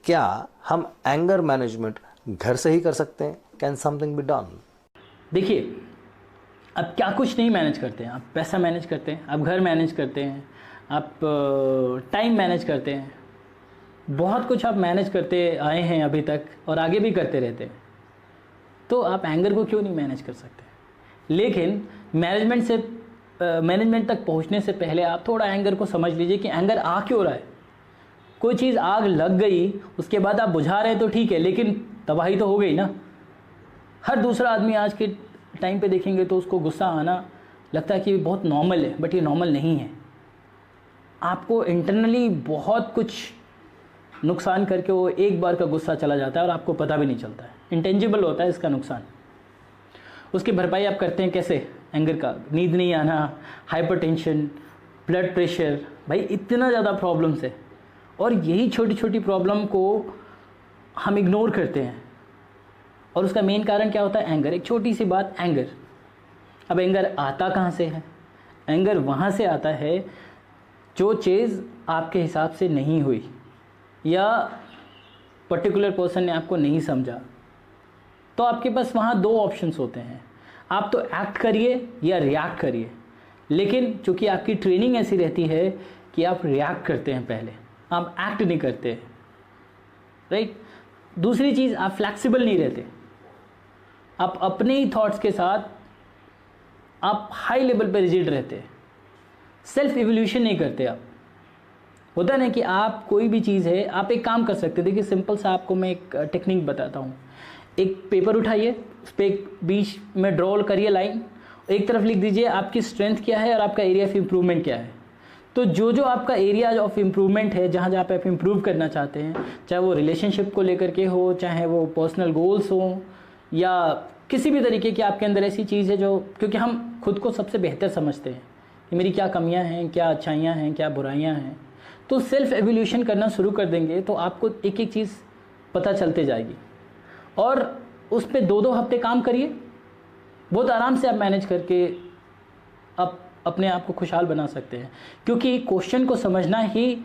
क्या हम anger management घर से ही कर सकते हैं? Can something be done? देखिए, आप क्या कुछ नहीं मैनेज करते हैं। आप पैसा मैनेज करते हैं, आप घर मैनेज करते हैं, आप टाइम मैनेज करते हैं, बहुत कुछ आप मैनेज करते आए हैं अभी तक और आगे भी करते रहते हैं। तो आप एंगर को क्यों नहीं मैनेज कर सकते? लेकिन मैनेजमेंट तक पहुंचने से पहले आप थोड़ा एंगर को समझ लीजिए कि एंगर आ क्यों रहा है। कोई चीज़ आग लग गई, उसके बाद आप बुझा रहे हैं तो ठीक है, लेकिन तबाही तो हो गई ना। हर दूसरा आदमी आज के टाइम पे देखेंगे तो उसको गुस्सा आना लगता है कि बहुत नॉर्मल है, बट ये नॉर्मल नहीं है। आपको इंटरनली बहुत कुछ नुकसान करके वो एक बार का गुस्सा चला जाता है और आपको पता भी नहीं चलता है। इंटेंजिबल होता है इसका नुकसान। उसकी भरपाई आप करते हैं कैसे? एंगर का, नींद नहीं आना, हाइपरटेंशन, ब्लड प्रेशर, भाई इतना ज़्यादा प्रॉब्लम्स है। और यही छोटी छोटी प्रॉब्लम को हम इग्नोर करते हैं और उसका मेन कारण क्या होता है? एंगर। एक छोटी सी बात, एंगर। अब एंगर आता कहाँ से है? एंगर वहाँ से आता है जो चीज़ आपके हिसाब से नहीं हुई या पर्टिकुलर पर्सन ने आपको नहीं समझा। तो आपके पास वहाँ दो ऑप्शंस होते हैं, आप तो एक्ट करिए या रिएक्ट करिए। लेकिन चूँकि आपकी ट्रेनिंग ऐसी रहती है कि आप रिएक्ट करते हैं पहले, आप एक्ट नहीं करते, राइट। दूसरी चीज़, आप फ्लैक्सिबल नहीं रहते। आप अपने ही थॉट्स के साथ आप हाई लेवल पर रिजिड रहते हैं, सेल्फ इवोल्यूशन नहीं करते आप। होता है ना कि आप कोई भी चीज़ है, आप एक काम कर सकते हैं। देखिए सिंपल सा आपको मैं एक टेक्निक बताता हूँ। एक पेपर उठाइए, उस पर एक बीच में ड्रॉ करिए लाइन, एक तरफ लिख दीजिए आपकी स्ट्रेंथ क्या है और आपका एरिया ऑफ इम्प्रूवमेंट क्या है। तो जो जो आपका एरिया ऑफ इम्प्रूवमेंट है, जहाँ जहाँ पे आप इम्प्रूव करना चाहते हैं, चाहे वो रिलेशनशिप को लेकर के हो, चाहे वो पर्सनल गोल्स हो, या किसी भी तरीके की आपके अंदर ऐसी चीज़ है जो, क्योंकि हम खुद को सबसे बेहतर समझते हैं कि मेरी क्या कमियां हैं, क्या अच्छाइयां हैं, क्या बुराइयां हैं। तो सेल्फ एवोल्यूशन करना शुरू कर देंगे तो आपको एक एक चीज़ पता चलते जाएगी और उस पर 2-2 हफ्ते काम करिए, बहुत आराम से आप मैनेज करके आप अपने आप को खुशहाल बना सकते हैं। क्योंकि क्वेश्चन को समझना ही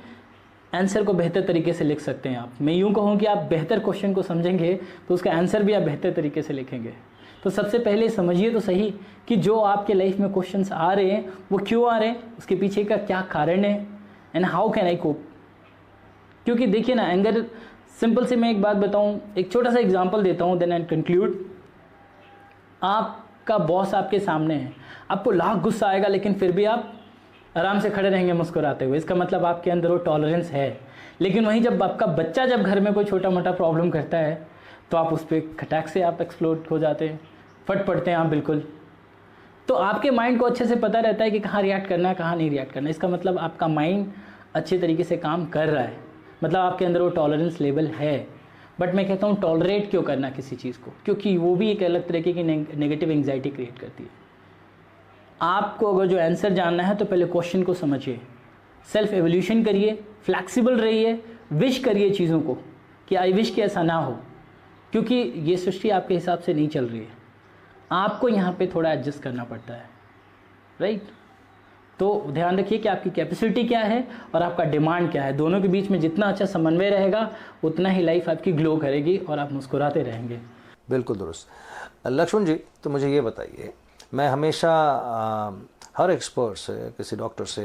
आंसर को बेहतर तरीके से लिख सकते हैं आप। मैं यूँ कहूँ कि आप बेहतर क्वेश्चन को समझेंगे तो उसका आंसर भी आप बेहतर तरीके से लिखेंगे। तो सबसे पहले समझिए तो सही कि जो आपके लाइफ में क्वेश्चंस आ रहे हैं वो क्यों आ रहे हैं, उसके पीछे का क्या कारण है, एंड हाउ कैन आई कोप। क्योंकि देखिए ना, एंगर सिंपल से मैं एक बात बताऊं, एक छोटा सा एग्जांपल देता हूं, देन आई कंक्लूड। आपका बॉस आपके सामने है, आपको लाख गुस्सा आएगा लेकिन फिर भी आप आराम से खड़े रहेंगे मुस्कुराते हुए, इसका मतलब आपके अंदर वो टॉलरेंस है। लेकिन वहीं जब आपका बच्चा जब घर में कोई छोटा मोटा प्रॉब्लम करता है तो आप उस पर खटाक से आप एक्सप्लोड हो जाते हैं, फट पड़ते हैं आप बिल्कुल। तो आपके माइंड को अच्छे से पता रहता है कि कहाँ रिएक्ट करना है, कहाँ नहीं रिएक्ट करना है। इसका मतलब आपका माइंड अच्छे तरीके से काम कर रहा है, मतलब आपके अंदर वो टॉलरेंस लेवल है। बट मैं कहता हूँ टॉलरेट क्यों करना किसी चीज़ को, क्योंकि वो भी एक अलग तरीके की नेगेटिव एंग्जाइटी क्रिएट करती है। आपको अगर जो आंसर जानना है तो पहले क्वेश्चन को समझिए, सेल्फ एवोल्यूशन करिए, फ्लैक्सिबल रहिए, विश करिए चीज़ों को कि आई विश कि ऐसा ना हो, क्योंकि ये सृष्टि आपके हिसाब से नहीं चल रही है। आपको यहाँ पे थोड़ा एडजस्ट करना पड़ता है, राइट। तो ध्यान रखिए कि आपकी कैपेसिटी क्या है और आपका डिमांड क्या है। दोनों के बीच में जितना अच्छा समन्वय रहेगा उतना ही लाइफ आपकी ग्लो करेगी और आप मुस्कुराते रहेंगे। बिल्कुल दुरुस्त। लक्ष्मण जी, तो मुझे ये बताइए, मैं हमेशा हर एक्सपर्ट से, किसी डॉक्टर से